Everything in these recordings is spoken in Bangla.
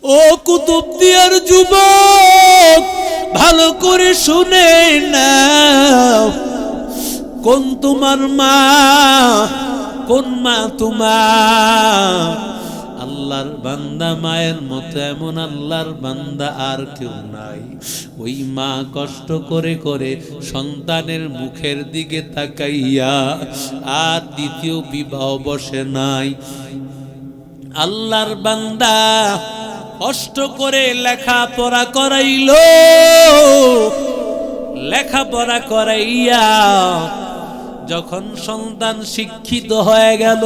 ও কুতুবদিয়ার যুবক, ভালো করে শুনে নাও, কোন তোমার মা, কোন মা তোমার? আল্লাহর বান্দা মায়ের মতো এমন আল্লাহর বান্দা আর কেউ নাই। ওই মা কষ্ট করে করে সন্তানের মুখের দিকে তাকাইয়া আর দ্বিতীয় বিবাহ বসে নাই। আল্লাহর বান্দা কষ্ট করে লেখাপড়া করাইলো, লেখাপড়া করাইয়া যখন সন্তান শিক্ষিত হয়ে গেল,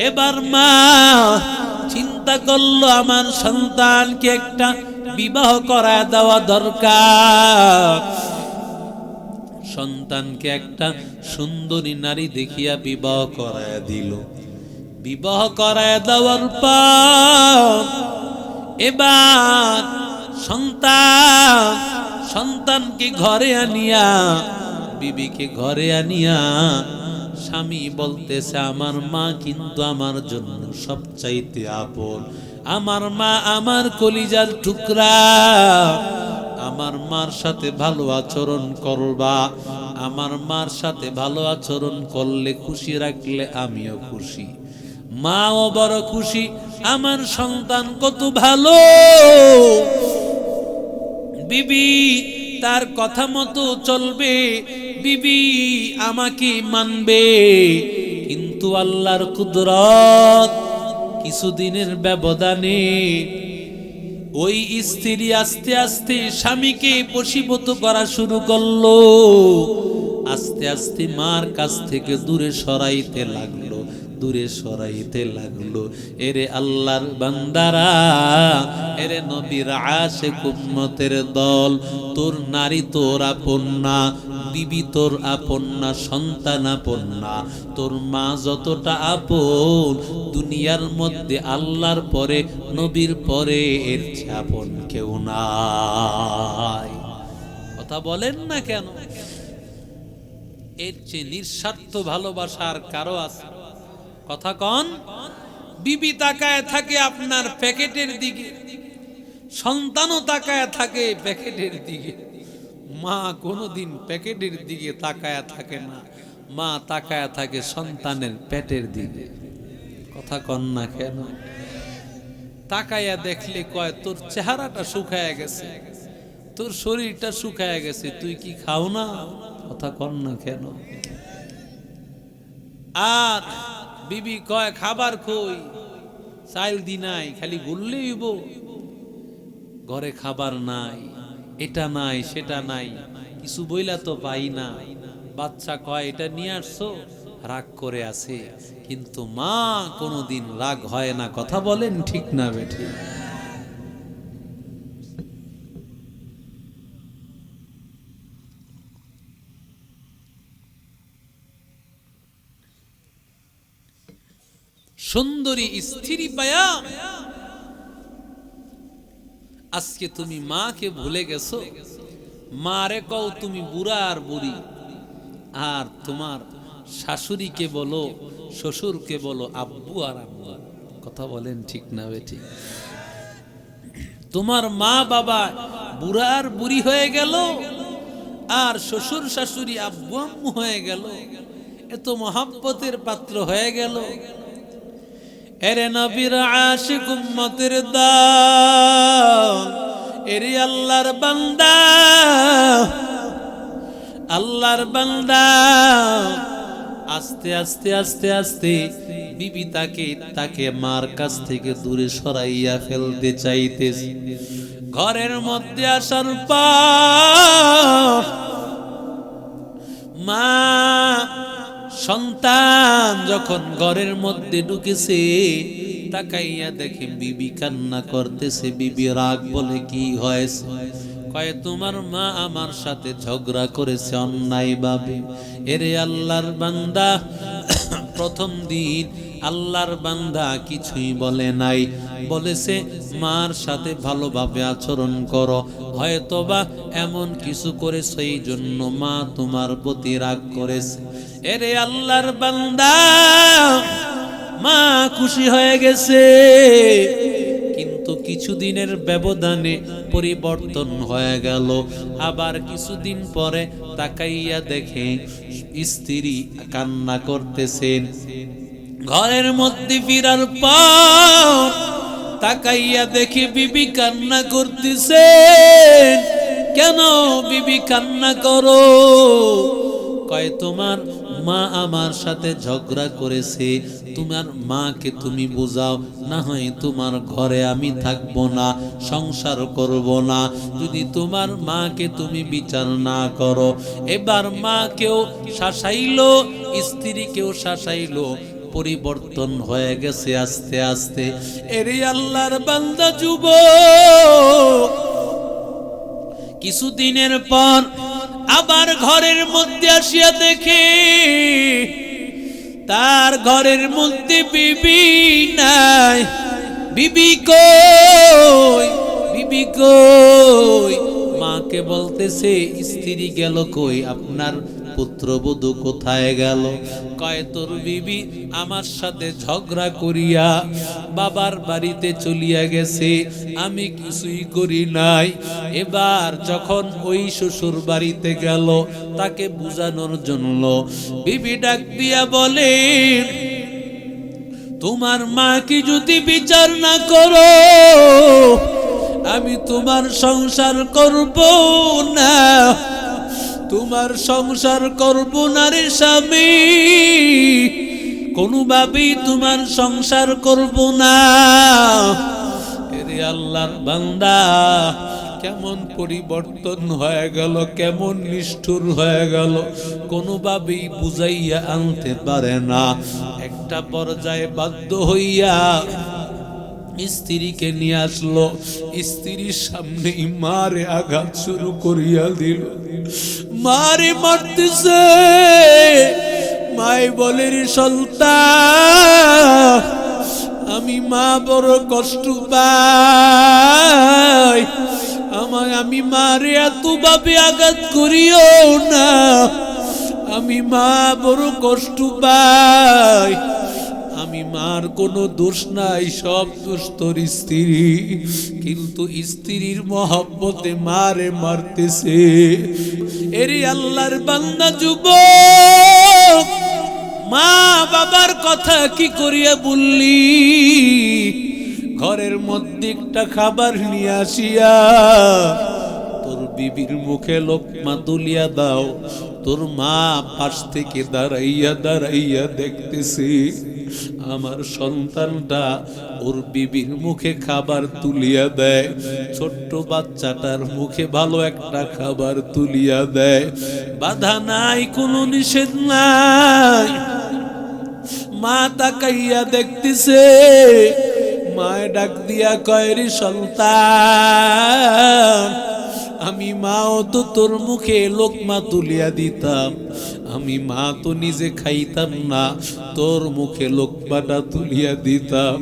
এবার মা চিন্তা করলো আমার সন্তানকে একটা বিবাহ করা দেওয়া দরকার। সন্তানকে একটা সুন্দরী নারী দেখিয়া বিবাহ করায়া দিল। বিবাহ করায় দেওয়ার পর এবার সন্তানকে ঘরে আনিয়া, বিবিকে ঘরে আনিয়া স্বামী বলতেছে আমার মা কিন্তু আমার জন্য সবচাইতে আপন, আমার মা আমার কলিজার টুকরা, আমার মার সাথে ভালো আচরণ করবা, আমার মার সাথে ভালো আচরণ করলে, খুশি রাখলে আমিও খুশি, মাও বড় খুশি, আমার সন্তান কত ভালো, বিবি তার কথা মতো চলবে, বিবি আমাকে মানবে। কিন্তু আল্লাহর কুদরত, কিছুদিনের ব্যবধানে ওই স্ত্রী আস্তে আস্তে স্বামীকে বশীভূত করা শুরু করলো, আস্তে আস্তে মার কাছ থেকে দূরে সরাইতে লাগলো, দূরে সরাইতে লাগলো। এরে আল্লাহর বান্দারা, এরে নবীর আশিক উম্মতের দল, তোর নারী তোর আপন না, বিবি তোর আপন না, সন্তান আপন না, তোর মা যতটা আপন দুনিয়ার মধ্যে আল্লাহর পরে, নবীর পরে এর চেয়ে আপন কেউ নাই। কথা বলেন না কেন? এর চেয়ে নিঃস্বার্থ ভালোবাসা আর কারো আছে? কথা কন। বিবি তাকায় থাকে আপনার প্যাকেটের দিকে, সন্তানও তাকায় থাকে প্যাকেটের দিকে, মা কোনোদিন প্যাকেটের দিকে তাকায় থাকে না, মা তাকায় থাকে সন্তানের পেটের দিকে। কথা কন না কেন? তাকায়া দেখলে কয় তোর চেহারাটা শুকায় গেছে, তোর শরীরটা শুকায় গেছে, তুই কি খাও না? কথা কন না কেন? আর বিবি কয় খাবার কই, চাইল দি নাই, খালি বললেই ঘরে খাবার নাই, এটা নাই সেটা নাই, কিছু বইলা তো পাই না। বাচ্চা কয় এটা নিয়ে আসছো, রাগ করে আছে, কিন্তু মা কোনোদিন রাগ হয় না। কথা বলেন ঠিক না বেঠিক? সুন্দরী স্ত্রী পায়া আজকে তুমি মাকে ভুলে গেছো। মারে কও তুমি বুড়া আর বুড়ি, আর তোমার শাশুড়িকে বলো, শ্বশুরকে বলো আব্বু আর আম্মা। কথা বলেন ঠিক না বেঠিক? তোমার মা বাবা বুড়া আর বুড়ি হয়ে গেল, আর শ্বশুর শাশুড়ি আব্বু আম্মু হয়ে গেল, এত মহাব্বতের পাত্র হয়ে গেল। এরে নবীর আশিক উম্মতের দল, এরে আল্লাহর বান্দা, আল্লাহর বান্দা আস্তে আস্তে আস্তে আস্তে বিবি তাকে মার কাছ থেকে দূরে সরাইয়া ফেলতে চাইতেছে। ঘরের মধ্যে আসার পর মা সন্তান যখন ঘরের মধ্যে ঢুকেছে, তাকাইয়া দেখে বিবি কান্না করতেছে। বিবি রাগ বলে কি হয়েছে? কয় তোমার মা আমার সাথে ঝগড়া করেছে অন্যায় ভাবে। এরে আল্লাহর বান্দা, প্রথম দিন আল্লাহর বান্দা কিছুই বলে নাই, বলেছে মার সাথে ভালোভাবে আচরণ করো, হয়তোবা এমন কিছু করেছে এই জন্য মা তোমার প্রতি রাগ করেছে। এরে আল্লাহর বান্দা, মা খুশি হয়ে গেছে, কিন্তু কিন্তু কিছুদিনের ব্যবধানে পরিবর্তন হয়ে গেল। আবার কিছুদিন পরে তাকাইয়া দেখে স্ত্রী কান্না করতেছেন। ঘরের মধ্যে ফিরার পর তাকাইয়া দেখে বিবি কান্না করতেছেন। কেন বিবি কান্না করো? কয় তোমার মা আমার সাথে ঝগড়া করেছে, তোমার মাকে তুমি বোঝাও, না হয় তোমার ঘরে আমি থাকবো না, সংসার করব না। যদি তোমার মাকে তুমি বিচার না করো। এবার মাকেও শাসাইলো, স্ত্রীকেও শাসাইলো, পরিবর্তন হয়ে গেছে আস্তে আস্তে। এরে আল্লাহর বান্দা যুবক, কিছুদিনের পর আবার ঘরের মধ্যে আসিয়া দেখে তার ঘরের মধ্যে বিবি নাই। বিবি কই, বিবি কই? মাকে বলতেছে স্ত্রী গেল কই, আপনার পুত্রবধূ কোথায় গেল? কয় তোর বিবি আমার সাথে ঝগড়া করিয়া বাবার বাড়িতে চলিয়া গেছে, আমি কিছুই করি নাই। এবার যখন ওই শ্বশুর বাড়িতে গেল তাকে বুঝানোর জন্য বিবি ডাক দিয়া বলে, তোমার মা কি যদি বিচার না করো, আমি তোমার সংসার করব না, তোমার সংসার করব না রে স্বামী, কোনোভাবেই তোমার সংসার করব না। এরে আল্লাহর বান্দা, কেমন পরিবর্তন হয়ে গেল, কেমন নিষ্ঠুর হয়ে গেল, কোনোভাবেই বুঝাইয়া আনতে পারে না। একটা পর্যায়ে বাধ্য হইয়া স্ত্রীকে নিয়ে আসলো। স্ত্রীর সামনে মারে আঘাত শুরু করিয়া দিল, মারে মারতেছে। মাই বলে রে সন্তান, আমি মা বড় কষ্ট পাই, আমি মারে এত ভাবে আঘাত করিও না, আমি মা বড় কষ্ট পাই। আমি মার কোনো দোষ নাই, সব দোষ তোর স্ত্রী। কিন্তু স্ত্রীর মহব্বতে মারে মারতেছে। এরে আল্লাহর বান্দা যুবক, মা বাবার কথা কি করিয়া বললি? ঘরের মধ্যে একটা খাবার নিয়ে আসিয়া তোর বিবির মুখে লোকমা তুলিয়া দাও। তোর মা পাশ থেকে দাঁড়াইয়া দাঁড়াইয়া দেখতেছে আমার সন্তানটা ওর বিবির মুখে খাবার তুলিয়া দেয়। ছোট্ট বাচ্চাটার মুখে ভালো একটা খাবার তুলিয়া দেয়, বাধা নাই, কোনো নিষেধ নাই। মা তাকাইয়া দেখতেছে। মায় ডাক দিয়া কয়, রে সন্তান, আমি মাও তো তোর মুখে লোকমা তুলিয়া দিতাম, আমি মা তো নিজে খাইতাম না, তোর মুখে লোকমাটা তুলিয়া দিতাম।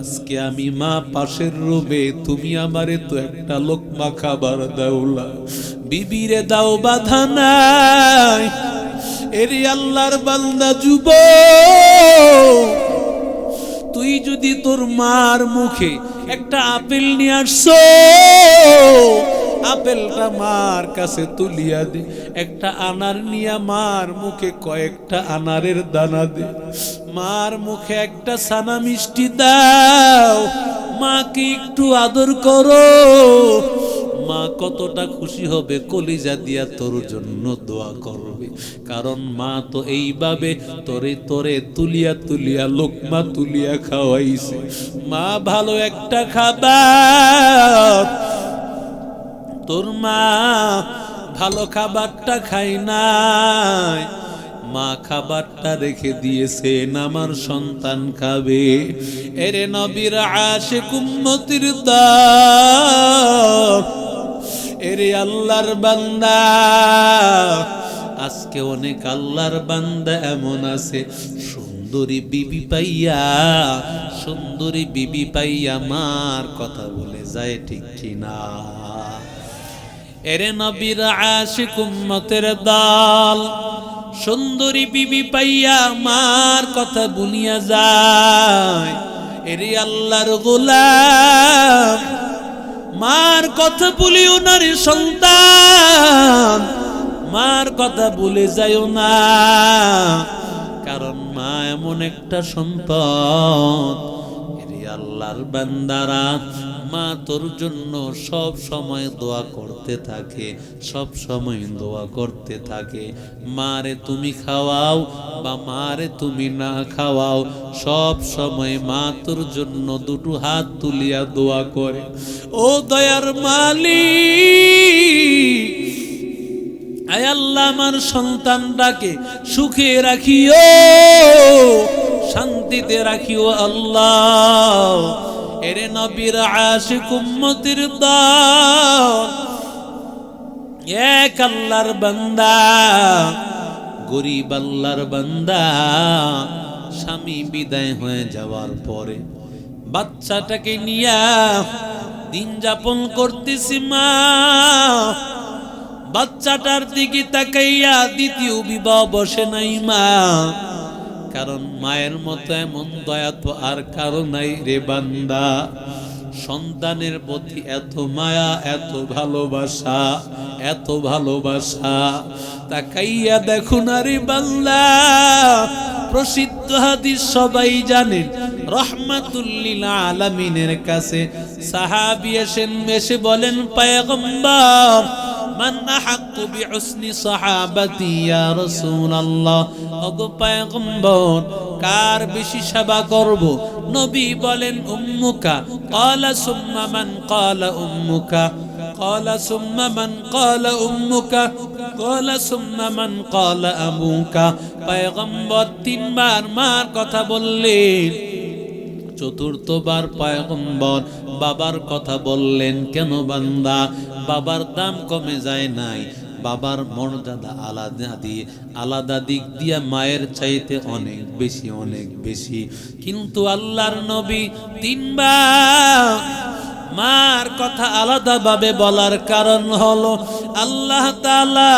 আজকে আমি মা পাশের রুমে, তুমি আমারে তো একটা লোকমা খাবার দাওলা, বিবিরে দাও, বাধা নাই। এরে আল্লাহর বান্দা যুবক, তুই যদি তোর মার মুখে একটা আপেল নিয়ে আসছো, আপেলটা মার কাছে তুলিয়া দে। একটা আনার নিয়া মার মুখে কয়েকটা আনারের দানা দে। মার মুখে একটা ছানা মিষ্টি দাও, মাকে একটু আদর করো। মা কতটা খুশি হবে, কলিজা দিয়া তোর জন্য দোয়া করবে। কারণ মা তো এইভাবে তোরে তোরে তুলিয়া তুলিয়া লোকমা তুলিয়া খাওয়াইছে। মা ভালো একটা খাবার, তোর মা ভালো খাবারটা খাই নাই, মা খাবারটা রেখে দিয়েছেন, আমার সন্তান খাবে। এরে নবীর আশিক উম্মতির দল, এরে আল্লাহর বান্দা, আজকে অনেক আল্লাহর বান্দা এমন আছে, সুন্দরী বিবি পাইয়া, সুন্দরী বিবি পাইয়া মার কথা বলে যায়, ঠিক কিনা? এরে নবীর আশিক উম্মতের দল, সুন্দরী বিবি পাইয়া মার কথা বলিয়া যায়। এরে আল্লাহর গোলাম, মার কথা বলিও না রে সন্তান, মার কথা ভুলে যাইও না, কারণ মা এমন একটা সম্পদ। এরে আল্লাহর বান্দারা, মা তোর জন্য সব সময় দোয়া করতে থাকে, সব সময় দোয়া করতে থাকে। মারে তুমি খাওয়াও বা মারে তুমি না খাওয়াও, সব সময় মা তোর জন্য দুটো হাত তুলিয়া দোয়া করে। ও দয়ার মালিক, আয় আল্লাহ আমার সন্তানটাকে সুখে রাখিও, শান্তিতে রাখিও আল্লাহ। এরে নবীর আশিক উম্মতের দল, এক আল্লাহর বান্দা, গরিব আল্লাহর বান্দা, স্বামী বিদায় হয়ে যাওয়ার পরে বাচ্চাটাকে নিয়া দিন যাপন করতেছি মা। বাচ্চাটার দিকে তাকাইয়া দ্বিতীয় বিবাহ বসে নাই মা, কারণ মায়ের মতো এমন দয়া তো আর কারো নাই রে বান্দা। সন্তানের প্রতি এত মায়া, এত ভালোবাসা, এত ভালোবাসা, তাকাইয়া দেখো না রে বান্দা। প্রসিদ্ধ হাদিস সবাই জানেন, রহমাতুল লিল আলামিনের কাছে সাহাবী এসে বলেন, পয়গম্বর মান আহাক্কু বিহুসনি সাহাবাতি ইয়া রাসূলুল্লাহ, ওগো পয়গম্বর কার বেশি সেবা করব? নবী বলেন উম্মুকা। ক্বালা সুম্মা মান? ক্বালা উম্মুকা। ক্বালা সুম্মা মান? ক্বালা উম্মুকা। ক্বালা সুম্মা মান? ক্বালা আবুকা। পয়গম্বর তিনবার মার কথা বললেন, চতুর্থবার পয়গম্বর বাবার কথা বললেন। কেন বান্দা? বাবার দাম কমে যায় নাই, বাবার মর্যাদা আলাদা দিক দিয়া মায়ের চাইতে অনেক বেশি, অনেক বেশি। কিন্তু আল্লাহর নবী তিনবার মার কথা আলাদাভাবে বলার কারণ হলো, আল্লাহ তাআলা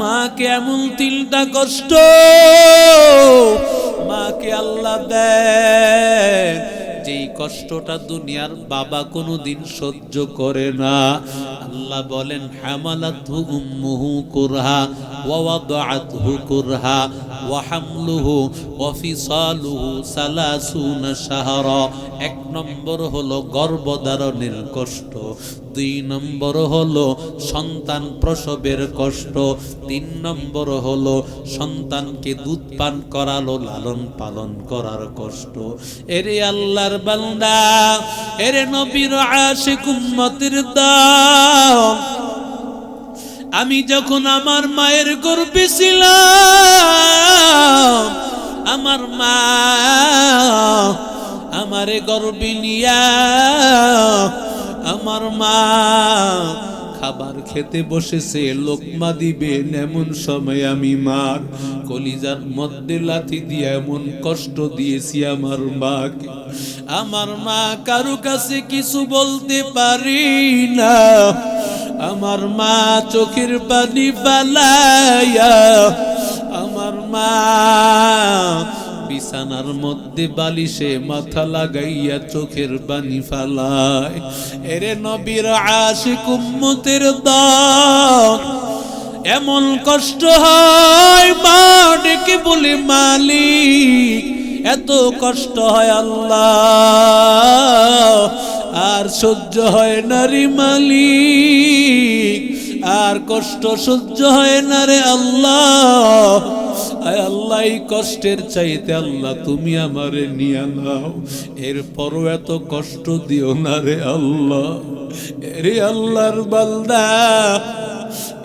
মাকে এমন তিনটা কষ্ট মাকে আল্লাহ দেন, যেই কষ্টটা দুনিয়ার বাবা কোনোদিন সহ্য করে না। আল্লাহ বলেন, হামালাতহু উম্মুহু কুরহা ওয়া ওয়াদাআতহু কুরহা ওয়া হামলুহু ওয়া ফিসালুহু 30 শাহরা। এক নম্বর হলো গর্ভধারণের কষ্ট, দুই নম্বর হলো সন্তান প্রসবের কষ্ট, তিন নম্বর হলো সন্তানকে দুধ পান করালো, লালন পালন করার কষ্ট। এরে আল্লাহর বান্দা, এরে নবীর আশিক উম্মতের দল, আমি যখন আমার মায়ের গর্ভে ছিলাম, আমার মা আমারে গর্ভে নিয়া, আমার মা খাবার খেতে বসেছে, লোকমা দিবেন এমন সময় আমি মার কলিজার মধ্যে লাথি দিয়ে এমন কষ্ট দিয়েছি আমার মাকে। আমার মা কারো কাছে কিছু বলতে পারি না, আমার মা চোখের পানি ফালাইয়া, আমার মা বিছানার মধ্যে বালিশে মাথা লাগাইয়া চোখের পানি ফালায়। এরে নবীর আশিক উম্মতের দল, এমন কষ্ট হয় মা ডেকে বলে মালিক, এত কষ্ট হয় আল্লাহ আর সহ্য হয় না রে মালিক, আর কষ্ট সহ্য হয় না রে আল্লাহ। আয় আল্লাহ, এই কষ্টের চাইতে আল্লাহ তুমি আমারে নিয়ে নাও, এরপরও এত কষ্ট দিও না রে আল্লাহ। এরে আল্লাহর বান্দা,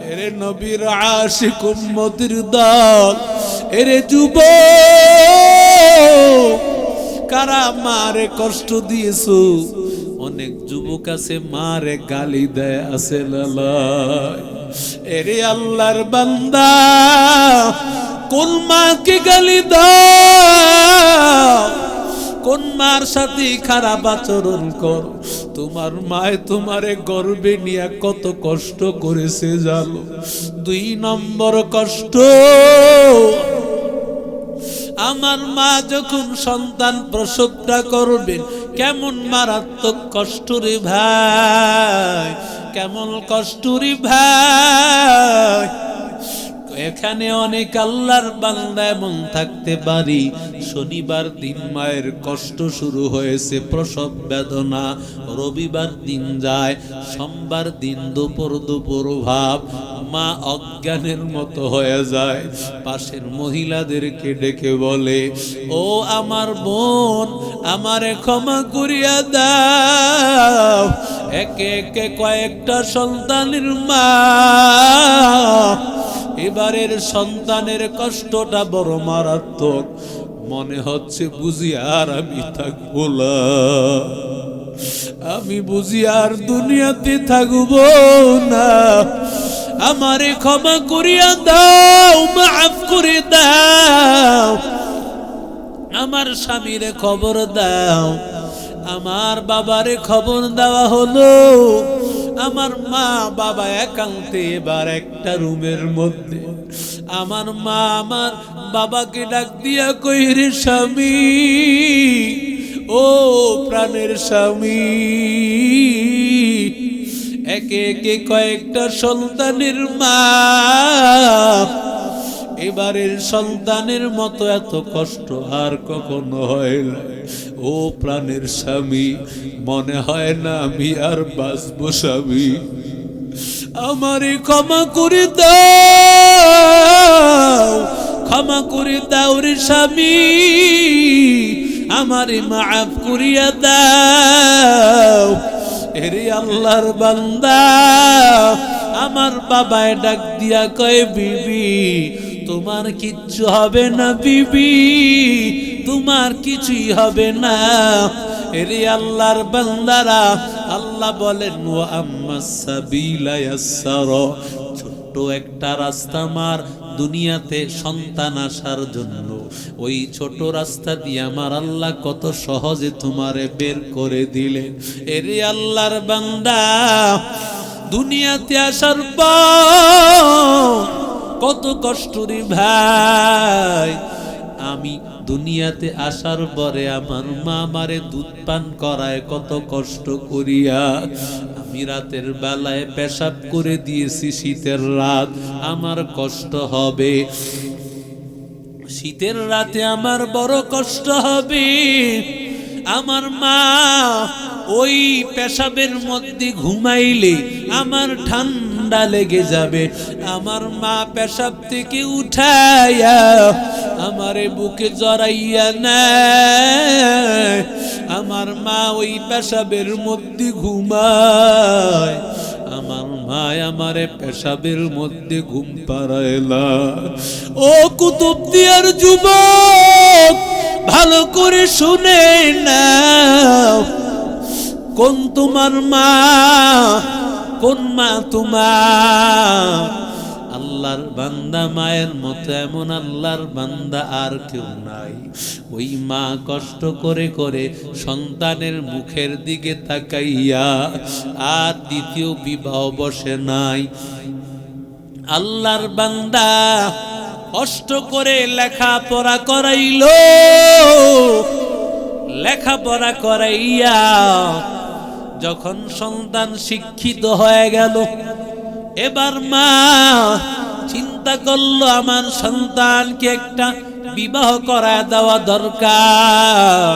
এরে নবীর আশিক উম্মতের দল, এরে যুবক, কারা মারে কষ্ট দিয়েছো? অনেক যুবক আছে মারে গালি দেয়, আছে লালায়। এরে আল্লাহর বান্দা, কোন মাকে গালি দাও? কোন মার সাথে খারাপ আচরণ কর? তোমার মায় তোমারে গর্ভে নিয়ে কত কষ্ট করেছে জানো? দুই নম্বর কষ্ট, আমার মা যখন সন্তান প্রসবটা করবেন কেমন মারাত্মক কষ্ট রে ভাই, কেমন কষ্ট রে ভাই। এখানে অনেক আল্লাহর বান্দা এমন থাকতে পারি, শনিবার দিন মায়ের কষ্ট শুরু হয়েছে, প্রসব বেদনা, রবিবার দিন যায়, সোমবার দিন দুপুর ভাব মা অজ্ঞানের মতো হয়ে যায়। পাশের মহিলাদেরকে ডেকে বলে, ও আমার বোন, আমারে ক্ষমা করিয়া দাও। একে একে কয়েকটা সন্তানের মা, এবারের সন্তানের কষ্টটা বড় মারাত্মক। মনে হচ্ছে বুঝি আর আমি থাকবো না, আমি বুঝি আর দুনিয়াতে থাকবো না। আমারে ক্ষমা করিয়া দাও, মাফ করে দাও। আমার স্বামীরে খবর দাও। আমার বাবারে খবর দেওয়া হলো। আমার মা বাবা একান্তে এবার একটা রুমের মধ্যে। আমার মা আমার বাবাকে ডাক দিয়া কই, রে স্বামী, ও প্রাণের স্বামী। একে একে কয়েকটা সন্তানের মা, এবারের সন্তানের মতো এত কষ্ট আর কখনো হয় না। ও প্রাণের স্বামী, মনে হয় না আমি আর বাঁচবো স্বামী, আমারে ক্ষমা করে দাও, ক্ষমা করে দাও রে স্বামী, আমারে মাফ করিয়া দাও। এরে আল্লাহর বান্দা, আমার বাবায় ডাক দিয়া কয়, বিবি তোমার কিচ্ছু হবে না, বিবি তোমার কিছুই হবে না। এরে আল্লাহর বান্দারা, আল্লাহ বলেন, ওয়া আম্মাস সাবিলা ইয়াসসারা, ছোট্ট একটা রাস্তা মার দুনিয়াতে সন্তান আসার জন্য। ওই ছোট রাস্তা দিয়ে আমার আল্লাহ কত সহজে তোমারে বের করে দিলেন। এরে আল্লাহর বান্দা, দুনিয়াতে আসার পর কত কষ্ট রে ভাই। আমি দুনিয়াতে আসার পরে আমার মা আমারে দুধ পান করায় কত কষ্ট করিয়া। আমি রাতের বেলায় পেশাব করে দিয়েছি, শীতের রাত আমার কষ্ট হবে, শীতের রাতে আমার বড় কষ্ট হবে। আমার মা ওই পেশাবের মধ্যে ঘুমাইলে আমার ঠান্ডা লেগে যাবে। আমার মা পেশাব থেকে উঠাইয়া আমারে বুকে জড়াইয়া নেয়। আমার মা ওই পেশাবের মধ্যে ঘুমায়। আমার মা আমারে পেশাবের মধ্যে ঘুম পাড়ায় না। ও কুতুবদিয়ার যুবক, ভালো করে শুনে নাও, কোন তোমার মা, কোন মা তোমার? আল্লাহর বান্দা মায়ের মতো এমন আল্লাহর বান্দা আর কেউ নাই। ওই মা কষ্ট করে করে সন্তানের মুখের দিকে তাকাইয়া আর দ্বিতীয় বিবাহ বসে নাই। আল্লাহর বান্দা কষ্ট করে লেখাপড়া করাইলো, লেখাপড়া করাইয়া যখন সন্তান শিক্ষিত হয়ে গেল, এবার মা চিন্তা করলো আমার সন্তানকে একটা বিবাহ করায় দেওয়া দরকার।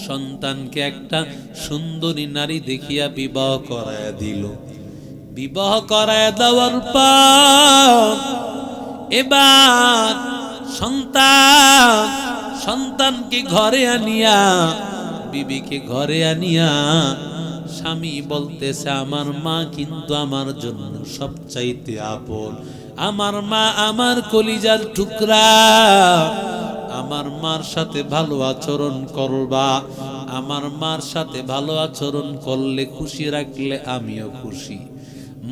সন্তানকে একটা সুন্দরী নারী দেখিয়া বিবাহ করায় দিল। বিবাহ করায় দেওয়ার পর এবার সন্তানকে ঘরে আনিয়া, বিবিকে ঘরে আনিয়া স্বামী বলতেছে, আমার মা কিন্তু আমার জন্য সবচাইতে আপন। আমার মা আমার কলিজার টুকরা। আমার মার সাথে ভালো আচরণ করবা। আমার মার সাথে ভালো আচরণ করলে, খুশি রাখলে আমিও খুশি,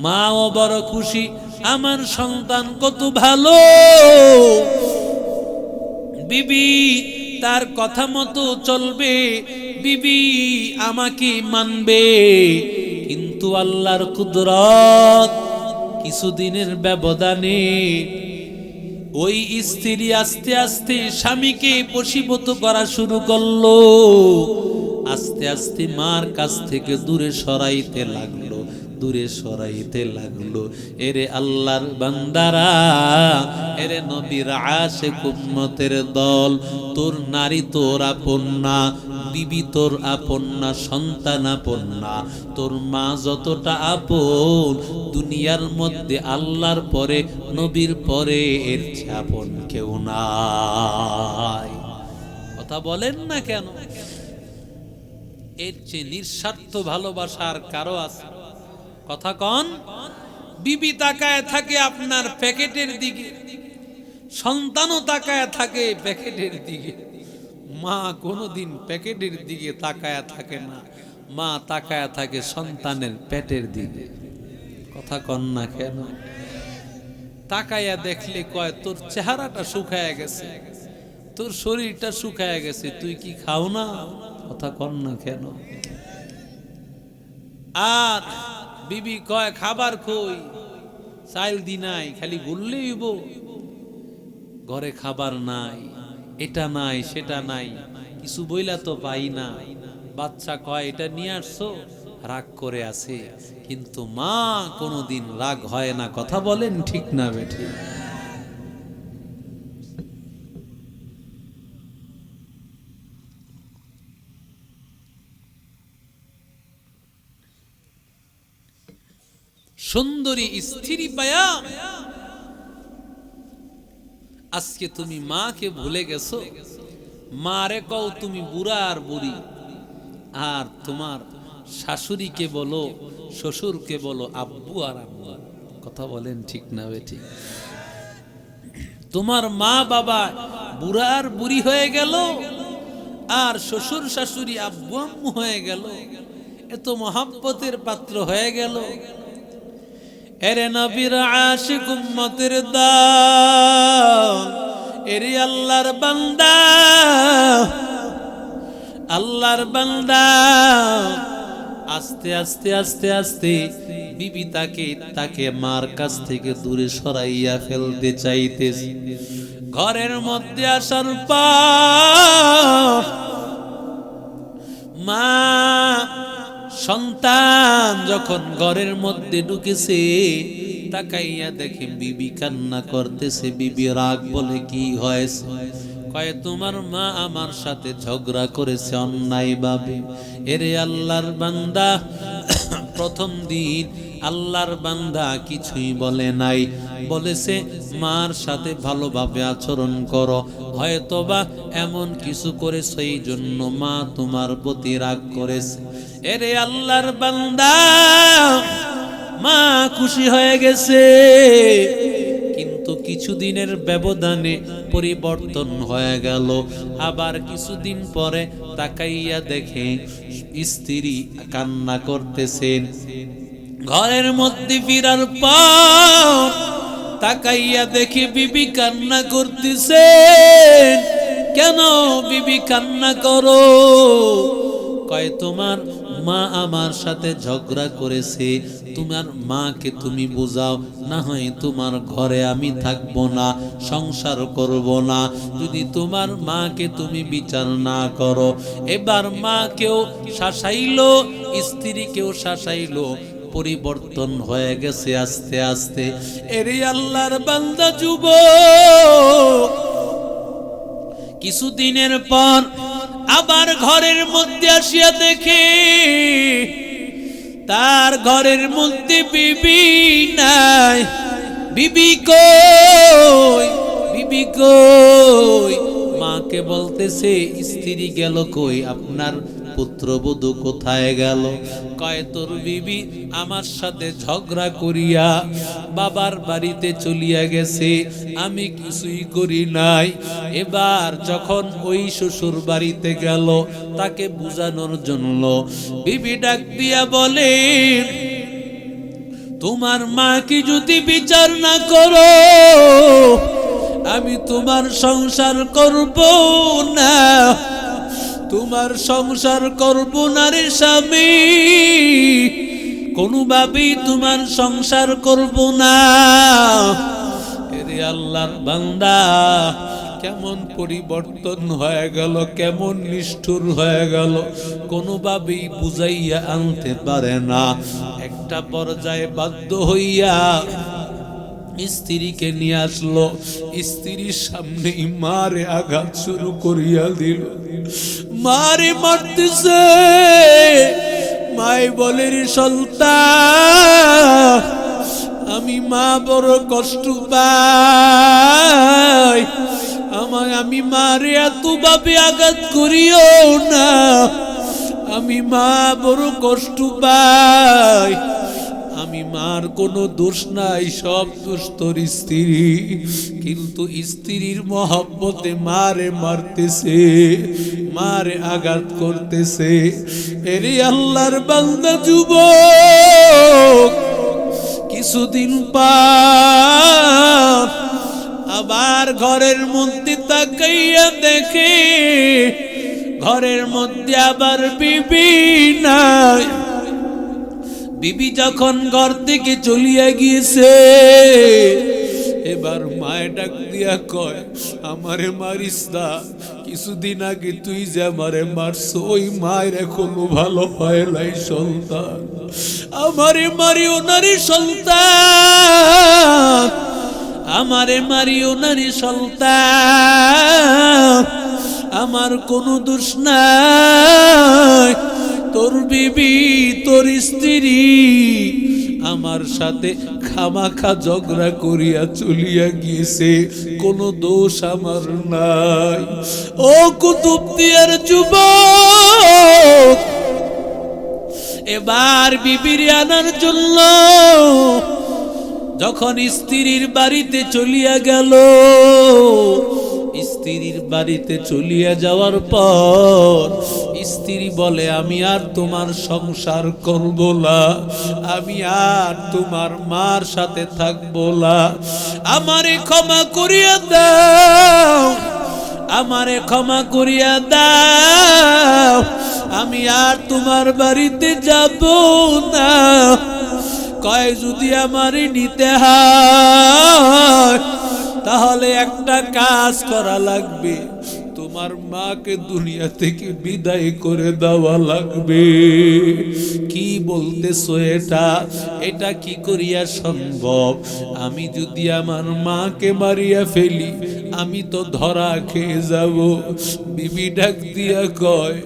মাও বড় খুশি। আমার সন্তান কত ভালো। বিবি তার কথা মতো চলবে, বিবি আমাকে মানবে। কিন্তু আল্লাহর কুদরত, কিছুদিনের ব্যবধানে ওই স্ত্রী আস্তে আস্তে স্বামীকে বশীভূত করা শুরু করলো, আস্তে আস্তে মার কাছ থেকে দূরে সরাইতে লাগলো, দূরে সরাইতে লাগলো। এরে আল্লাহর বান্দারা, এরে নবীর আশিক উম্মতের দল, তোর নারী তোর আপন না, বিবি তোর আপন না, সন্তান আপন না, তোর মা যতটা আপন দুনিয়ার মধ্যে আল্লাহর পরে, নবীর পরে এর চেয়ে আপন কেউ নাই। কথা বলেন না কেন? এর চেয়ে নিঃস্বার্থ ভালোবাসার কারো আছে? কথা কন। বিবি তাকায় থাকে আপনার প্যাকেটের দিকে, সন্তানও তাকায় থাকে প্যাকেটের দিকে, মা কোনোদিন প্যাকেটের দিকে তাকায় থাকে না, মা তাকায় থাকে সন্তানের পেটের দিকে। কথা কন না কেন? তাকায়া দেখলে কয় তোর চেহারাটা শুকায় গেছে, তোর শরীরটা শুকায় গেছে, তুই কি খাও না? কথা কন না কেন? আর বিবি কয় খাবার কই, চাইল দি নাই, খালি বললেই ঘরে খাবার নাই, এটা নাই সেটা নাই, কিছু বইলা তো পাই না। বাচ্চা কয় এটা নিয়ে আসছো, রাগ করে আছে, কিন্তু মা কোনোদিন রাগ হয় না। কথা বলেন ঠিক না বেঠি? সুন্দরী স্ত্রী পায়া আজকে তুমি মাকে ভুলে গেছো। মারে কও তুমি বুড়া আর বুড়ি, আর তোমার শাশুড়িকে বলো, শ্বশুরকে বলো আব্বু আর আম্মা। কথা বলেন ঠিক না বেঠিক? তোমার মা বাবা বুড়া আর বুড়ি হয়ে গেল, আর শ্বশুর শাশুড়ি আব্বু আম্মু হয়ে গেল, এত মহাব্বতের পাত্র হয়ে গেল। এরে নবীর আশিক উম্মতের দল, এরে আল্লাহর বান্দা, আল্লাহর বান্দা, আস্তে আস্তে আস্তে আস্তে বিবি তাকে মার কাছ থেকে দূরে সরাইয়া ফেলতে চাইতেছে। ঘরের মধ্যে আসার পর মা সন্তান যখন ঘরের মধ্যে ঢুকেছে, তাকাইয়া দেখে বিবি কান্না করতেছে। বিবি রাগ বলে কি হয়েছে? কয় তোমার মা আমার সাথে ঝগড়া করেছে অন্যায় ভাবে। এরে আল্লাহর বান্দা, প্রথম দিন আল্লাহর বান্দা কিছুই বলে নাই, বলেছে মার সাথে ভালোভাবে আচরণ করো, হয়তোবা এমন কিছু করেছে এই জন্য মা তোমার প্রতি রাগ করেছে। এরে আল্লাহর বান্দা, মা খুশি হয়ে গেছে, কিন্তু কিছুদিনের ব্যবধানে পরিবর্তন হয়ে গেল। আবার কিছুদিন পরে তাকাইয়া দেখে স্ত্রী কান্না করতেছেন। ঘরের মধ্যে ফিরার পর তাকাইয়া দেখে বিবি কান্না করতেছেন। কেন বিবি কান্না করো? কয় তোমার মা আমার সাথে ঝগড়া করেছে, তোমার মাকে তুমি বুঝাও, না হয় তোমার ঘরে আমি থাকবো না, সংসার করব না। যদি তোমার মাকে তুমি বিচার না করো। এবার মাকেও শাসাইলো, স্ত্রীকেও শাসাইলো, পরিবর্তন হয়ে গেছে আস্তে আস্তে। এরে আল্লাহর বান্দা যুবক, কিছুদিনের পর আবার ঘরের মধ্যে আসিয়া দেখে তার ঘরের মধ্যে বিবি নাই। বিবি কই, বিবি কই? মাকে বলতেছে স্ত্রী গেল কই, আপনার পুত্রবধূ কোথায় গেল? কয় তোর বিবি আমার সাথে ঝগড়া করিয়া বাবার বাড়িতে চলিয়া গেছে, আমি কিছুই করি নাই। এবার যখন ওই শ্বশুর বাড়িতে গেল তাকে বুঝানোর জন্য বিবি ডাক দিয়া বলে, তোমার মাকে যদি বিচার না করো আমি তোমার সংসার করব না, তোমার সংসার করব না রে স্বামী, কোনোভাবেই তোমার সংসার করব না। রে আল্লাহর বান্দা কেমন পরিবর্তন হয়ে গেল, কেমন নিষ্ঠুর হয়ে গেল, কোনোভাবেই বুঝাইয়া আনতে পারে না। একটা পর্যায়ে বাধ্য হইয়া স্ত্রীকে নিয়ে আসলো, স্ত্রীর সামনে মারে আঘাত শুরু করিয়া দিল, মারে মারতেছে। মাই বলে রে সন্তান, আমি মা বড় কষ্ট পাই, আমি মারে এত ভাবে আঘাত করিও না, আমি মা বড় কষ্ট পাই, আমি মার কোনো দোষ নাই, সব দোষ তোর স্ত্রী। কিন্তু স্ত্রীর মহব্বতে মারে মারতেছে, মারে আঘাত করতেছে। এরে আল্লাহর বান্দা যুবক, কিছুদিন পর আবার ঘরের মধ্যে তাকাইয়া দেখে, ঘরের মধ্যে আবার বিবি নাই। বিবি যখন ঘর থেকে চলিয়া গিয়েছে, এবার মায়ে ডাক দিয়া কয়, আমারে মারিস না, কিছুদিন আগে তুই যে আমারে মারছ, ওই মায়ের এখনো ভালো হয় নাই সন্তান, আমারে মারিও নারী সন্তান, আমারে মারিও নারী সন্তান, আমার কোনো দোষ নাই, তোর বিবি তোর স্ত্রী আমার সাথে খামাখা ঝগড়া করিয়া চলিয়া গিয়েছে, কোনো দোষ আমার নাই। ও কুতুবদিয়ার যুবক, এবার বিবির আনার জন্য যখন স্ত্রীর বাড়িতে চলিয়া গেল, স্ত্রীর বাড়িতে চলিয়া যাওয়ার পর স্ত্রী বলে, আমি আর তোমার সংসার করব না, আমি আর তোমার মার সাথে থাকব না, আমারে ক্ষমা করিয়া দাও, আমারে ক্ষমা করিয়া দাও, আমি আর তোমার বাড়িতে যাব না। কয় যদি আমারে নিতে হয় তাহলে একটা কাজ করা লাগবে, তোমার মাকে দুনিয়া থেকে বিদায় করে দেওয়া লাগবে। কি বলতেছো এটা? এটা কি করিয়া সম্ভব? আমি যদি আমার মাকে মারিয়া ফেলি আমি তো ধরা খেয়ে যাব। বিবি ডাক দিয়া কয়,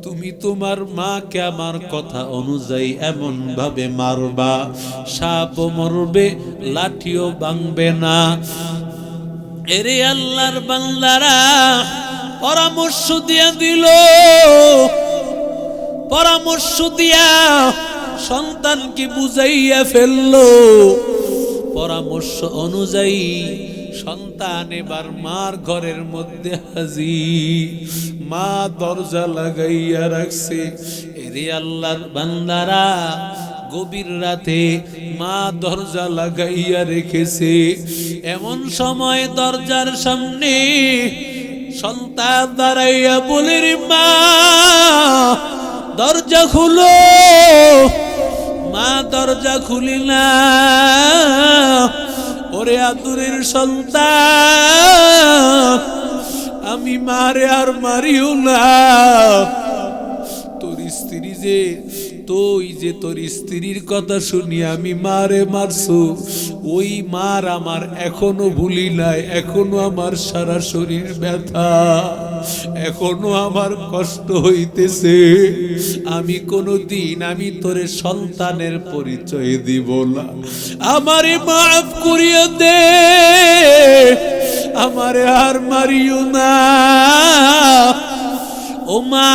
তুমি তোমার মাকে আমার কথা অনুযায়ী এমন ভাবে মারবা, সাপও মরবে, লাঠিও ভাঙবে না। এরে আল্লাহর বান্দারা পরামর্শ দিয়া দিল, পরামর্শ দিয়া সন্তানকে বুঝাইয়া ফেললো। পরামর্শ অনুযায়ী সন্তান এবার মার ঘরের মধ্যে হাজির, মা দরজা লাগাইয়া রাখছে। এরে আল্লাহর বান্দারা গভীর রাতে মা দরজা লাগাইয়া রেখেছে। এমন সময় দরজার সামনে সন্তান দাঁড়াইয়া বলে, রে মা দরজা খুলো। মা দরজা খুলি না। ওরে আদুরের সন্তান, আমি মারে আর মারিও না। তোর স্ত্রী যে, তুই যে তোর স্ত্রীর কথা শুনি আমি মারে মারছো, ওই মার আমার এখনো ভুলি নাই। এখনো আমার সারা শরীর ব্যথা, এখনো আমার কষ্ট হইতেছে। আমি কোনদিন আমি তোরে সন্তানের পরিচয় দিব না। আমারে মাফ করিয়া দে, আমারে আর মারিও না। ও মা,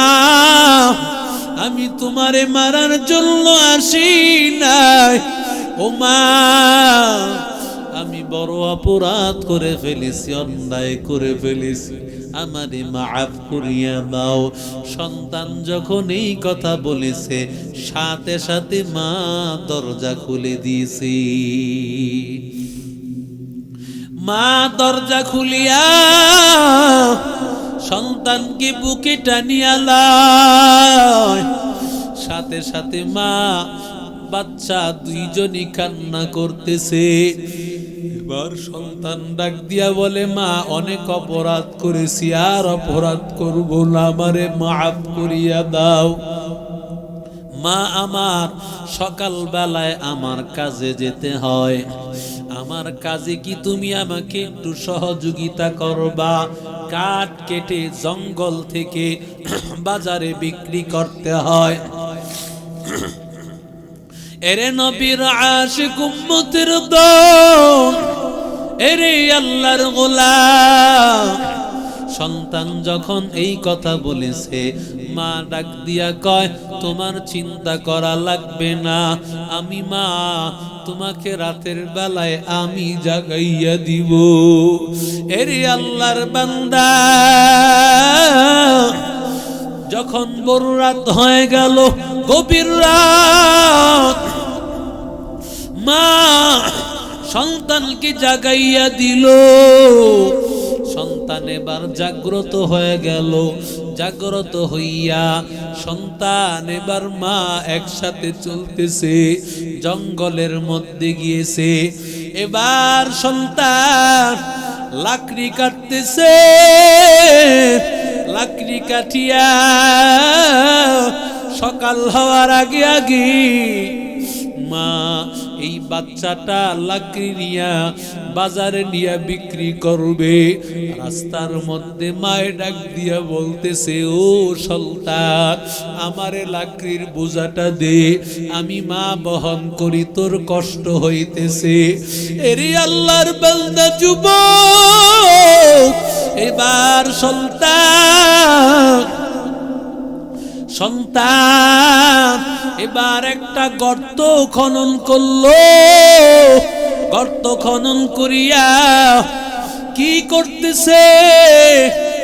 আমি তোমারে মারার জন্য আসি নাই। ও মা, আমি বড় অপরাধ করে ফেলেছি, অন্যায় করে ফেলেছি, আমারে মাফ করিয়া দাও। সন্তান যখন এই কথা বলেছে, সাথে সাথে মা দরজা খুলে দিয়েছে। মা দরজা খুলিয়া সন্তানকে বুকে টানিয়া লয়। সাথে সাথে মা বাচ্চা দুইজনই কান্না করতেছে। এবার সন্তান ডাক দিয়া বলে, মা অনেক অপরাধ করেছি, আর অপরাধ করব না, আমারে মাফ করিয়া দাও। মা আমার, সকাল বেলায় আমার কাজে যেতে হয়, আমার কাজে কি তুমি আমাকে একটু সহযোগিতা করবা? কাঠ কেটে জঙ্গল থেকে বাজারে বিক্রি করতে হয়। এরে নবীর আশিক উম্মতের দল, এরে আল্লাহর গোলাম, সন্তান যখন এই কথা বলেছে, মা ডাক দিয়া কয়, তোমার চিন্তা করা লাগবে না, আমি মা তোমাকে রাতের বেলায় আমি জাগাইয়া দিব। এরে আল্লাহর বান্দা, যখন বড় রাত হয়ে গেল, গভীর রাত, মা সন্তানকে জাগাইয়া দিল। সন্তান এবার জাগ্রত হয়ে গেল। জাগ্রত হইয়া সন্তান এবার মা একসাথে চলতেছে, জঙ্গলের মধ্যে গিয়েছে। এবার সন্তান লাকড়ি কাটতেছে, লাকড়ি কাটিয়া সকাল হওয়ার আগে আগে মা এই বাচ্চাটা লাকড়ি নিয়া বাজারে নিয়ে বিক্রি করবে। রাস্তার মধ্যে মায়ের ডাক দিয়া বলতেছে, ও সন্তান, আমারে লাকড়ির বোঝাটা দে, আমি মা বহন করি, তোর কষ্ট হইতেছে। এরে আল্লাহর বান্দা যুবক, এবার সন্তান এবার একটা গর্ত খনন করলো। গর্ত খনন করিয়া কি করতেছে?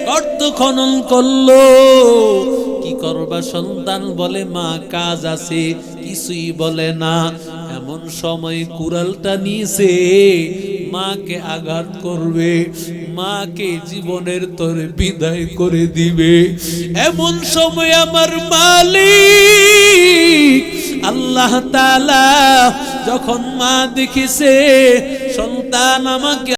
গর্ত খনন করলো। কি করবা সন্তান? বলে, মা কাজ আছে, কিছুই বলে না। এমন সময় কুড়ালটা নিয়েছে, মাকে আঘাত করবে, মাকে জীবনের তরে বিদায় করে দিবে। এমন সময় আমার মালিক আল্লাহ তাআলা যখন মা দেখেছে সন্তান আমাকে